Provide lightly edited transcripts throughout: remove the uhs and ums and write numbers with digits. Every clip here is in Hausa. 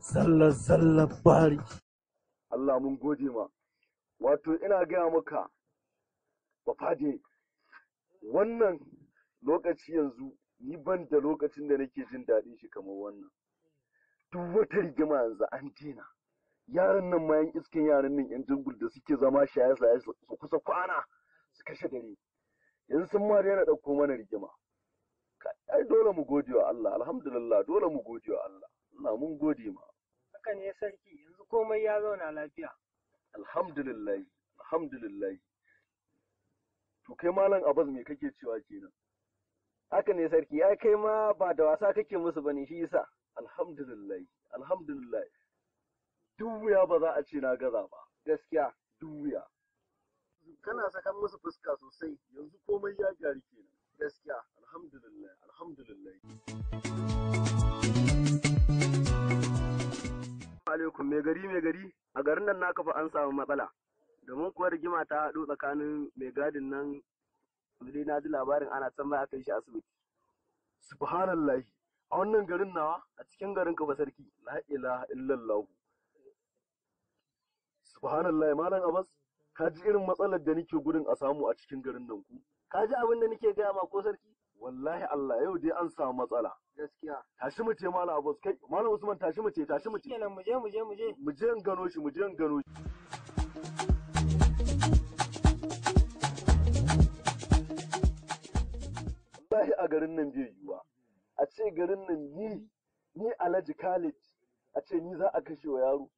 sallar bari. Allah mun gode ma. Wato ina gaya maka bafade wannan lokaci yanzu ni ban da lokacin da nake jin daɗin shi kamar wannan. Duk wata rigima yanzu an dena. Yaran nan ma yan iskan yaran nan yan jingul da suke zama shaye-shaye su kusa kwana su kashe dare. Yanzu sun ma daina ɗauko mana rigima. Ai dole mu gode wa Allah, alhamdulillah dole mu gode wa Allah. Allah mun gode ma. Haka ne sarki, yanzu komai ya zauna lafiya. Alhamdulillah, alhamdulillah. To kai malam Abbas me kake cewa kenan? Haka ne sarki, ai kai ma ba da wasa kake musu bane shi yasa. Alhamdulillah, alhamdulillah. Duk wuya ba za a ce na gaza ba. Gaskiya. Duk wuya. Kana sakan musu fuska sosai, yanzu komai ya gyari kenan. Gaskiya. Alhamdulillah, alhamdulillah. Alaikum mai gari a garin nan naka fa an samu matsala domin kuwa rigima ta haɗu tsakanin mai gadin nan dai na ji labarin ana can za a kai shi asibiti. Subhanallah, a wannan garin nawa a cikin garin ka ba sarki, la ilaha illallah. Subhanallah, malam Abbas, ka ji irin matsalar da nake gudun a samu a cikin garin nan ku? Ka ji abin da nake gaya ma ko sarki? Wallahi Allah, yau dai an samu matsala. Gaskiya. Tashi mu ce malam Abbas, kai malam Usman tashi mu ce. Kenan mu je. Mu je in gano shi. Wallahi a garin nan bai yiwuwa. A ce garin nan ni Alhaji Khalid, a ce ni za a kashe wa yaro.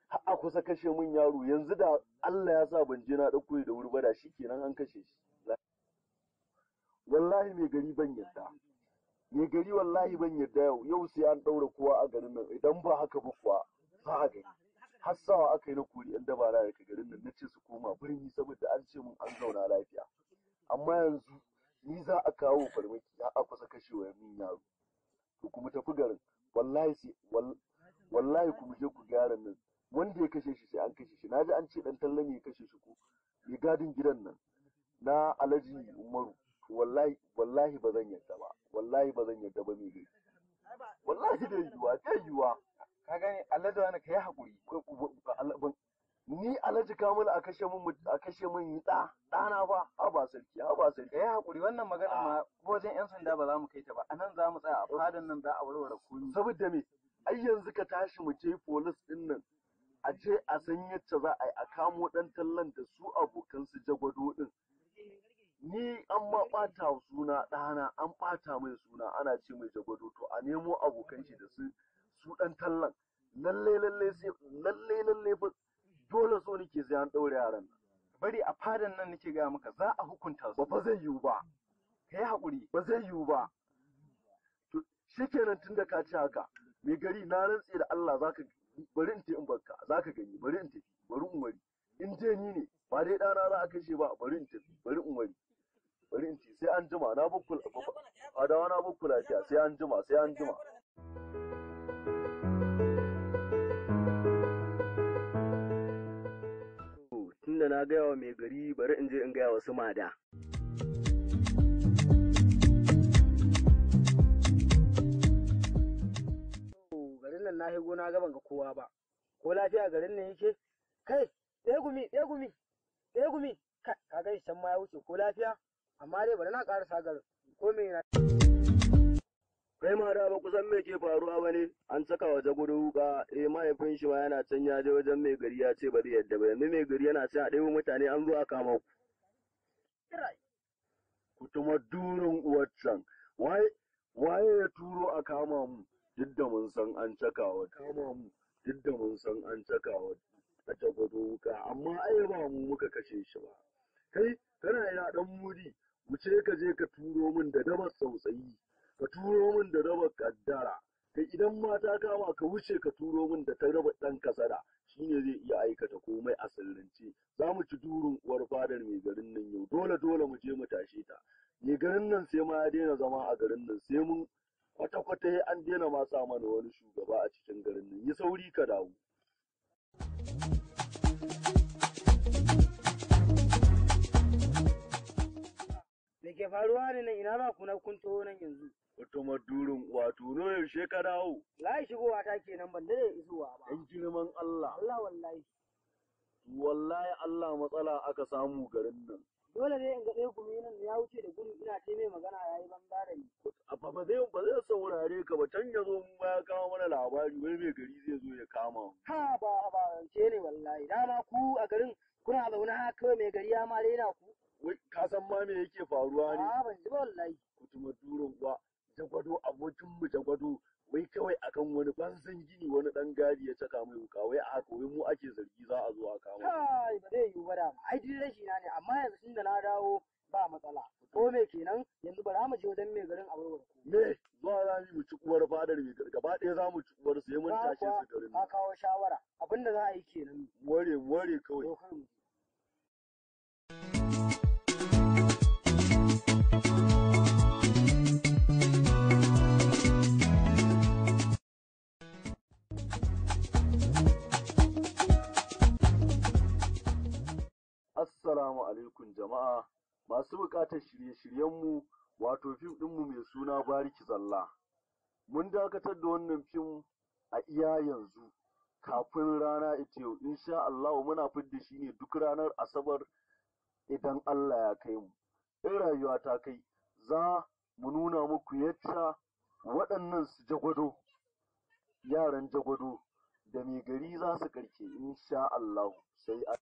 Har a kusa kashe min yaro, yanzu da Allah ya sa ban je na ɗauko da wuri ba da shi kenan an kashe shi. Wallahi mai gari ban yarda. Mai gari wallahi ban yarda yau sai an ɗaura kowa a garin nan, idan ba haka ba kuwa za a gani. Har sawa aka yi na kori yan dabara daga garin nan na ce su koma birni saboda an ce mun an zauna lafiya. Amma yanzu ni za a kawo farmaki har a kusa kashewa min yaro. To kuma tafi garin wallahi ku je ku ga yaron nan, wanda ya kashe shi sai an kashe shi. Naji an ce dan talla ne ya kashe shi ko mai gadin gidan nan na Alhaji Umaru. Wallahi ba zan yadda ba. Wallahi ba zan yadda ba mai gari. Wallahi dai yiwa. Ka gani Alhaji wani ka yi haƙuri. Ni Alhaji Kamilu a kashe min ɗana ba. Haba sarki. Ka yi haƙuri, wannan magana ma wajen 'yan sanda ba za mu kai ta ba. A nan za mu tsaya a fadan nan za a warware komi. Saboda me? Ai yanzu ka tashi mu je polis ɗin nan. A je a san yacce za a yi a kamo ɗan tallan da su abokan su jagwado ɗin. Ni an ma ɓata suna ɗana, an ɓata mai suna ana ce mai jagwado, to a nemo abokan shi da su ɗan tallan. Lalle ba dole so nake sai an ɗaure yaran nan. Bari a fadan nan nake gaya maka za a hukunta su. Ba zai yiwu ba. Ka yi haƙuri. Ba zai yiwu ba. To shikenan tunda ka ci haka, mai gari na rantse da Allah bari in in barka, zaka gani, bari in tafi, bari in wari. In je ni ne, ba dai ɗana za a kashe ba, bari in tafi, bari in wari. Bari in ci sai an jima, na bukku lafiya, sai an jima. Tunda na gaya wa mai gari bari in je in gaya wa su mada. Garin nan na higo na gaban ga kowa ba. Ko lafiya garin nan yake? Kai, ɗaya gumi. Ka gani can ma ya wuce ko lafiya? Amma dai bari na ƙarasa garin. Ko me na. Kai ma da ba kusan me ke faruwa ba ne? An saka wa jagoro wuka, mahaifin shi ma yana can ya je wajen mai gari ya ce bari yadda ba. Yanzu mai gari yana can a ɗaya mutane an zo a kama ku. Ku tuma durin uwar can. Waye ya turo a kama mu? Duk da mun san an cakawa a jagwado wuka, amma ai ba mu muka kashe shi ba. Kai kana ina dan muri, wuce ka je ka turo min da dabar tsautsayi, ka turo min da dabar kaddara. Kai idan mata kama ka wuce ka turo min da ta raba dan kasada, shine zai iya aikata komai a sirrance. Za mu ci durin uwar fadar mai garin nan yau, dole mu je mu tashe ta. Mai garin nan sai ma ya daina zama a garin nan, sai mun kwata-kwata an daina ma sa mana wani shugaba a cikin garin nan. Yi sauri ka dawo. Me ke faruwa ne nan, ina za ku na kun taho nan yanzu? wata madurin wato no yaushe ka dawo Wallahi shigowa ta kenan ban dade isowa ba. dan girman Allah Allah wallahi. wallahi Allah matsala aka samu garin nan Dole ne in ga ɗaya gumi nan ya wuce da gudu ina ta mai magana yayi banza da ni. ba zai saurare ka ba can ya zo mu ya kawo mana labari wai mai gari zai zo ya kama mu Ha ba rance ne wallahi. Dama ku a garin kuna zaune haka kawai mai gari ya ma rena ku. wai ka san ma me yake faruwa ne A ban ji ba wallahi. kutuma durin ba jagwado abokin mu jagwado wai kawai akan wani banzan gini wani dan gadi ya caka mai wuka wai a haka wai mu ake zargi za a zo a kama Kai ba zai yiwu ba da. Ai duk rashi na ne amma yanzu tunda na dawo ba matsala. Ko me kenan yanzu bara mu je wajen mai garin a warware ku. me zuwa za mu ci uwar fadar mai gari gaba ɗaya za mu ci uwar sai mun tashe su garin Ka kawo shawara abinda za a yi kenan. more kawai Dokar mu. Assalamu alaikum jama'a masu buƙatar shirye-shiryenmu wato fim ɗinmu mai suna Bariki Zalla. Mun dakatar da wannan fim a iya yanzu kafin rana ita yau insha Allah muna fidda shi ne duk ranar Asabar idan Allah ya kai mu. In rayuwa ta kai za mu nuna muku yadda waɗannan su jagwado yaran jagwado da mai gari za su ƙarke insha Allah sai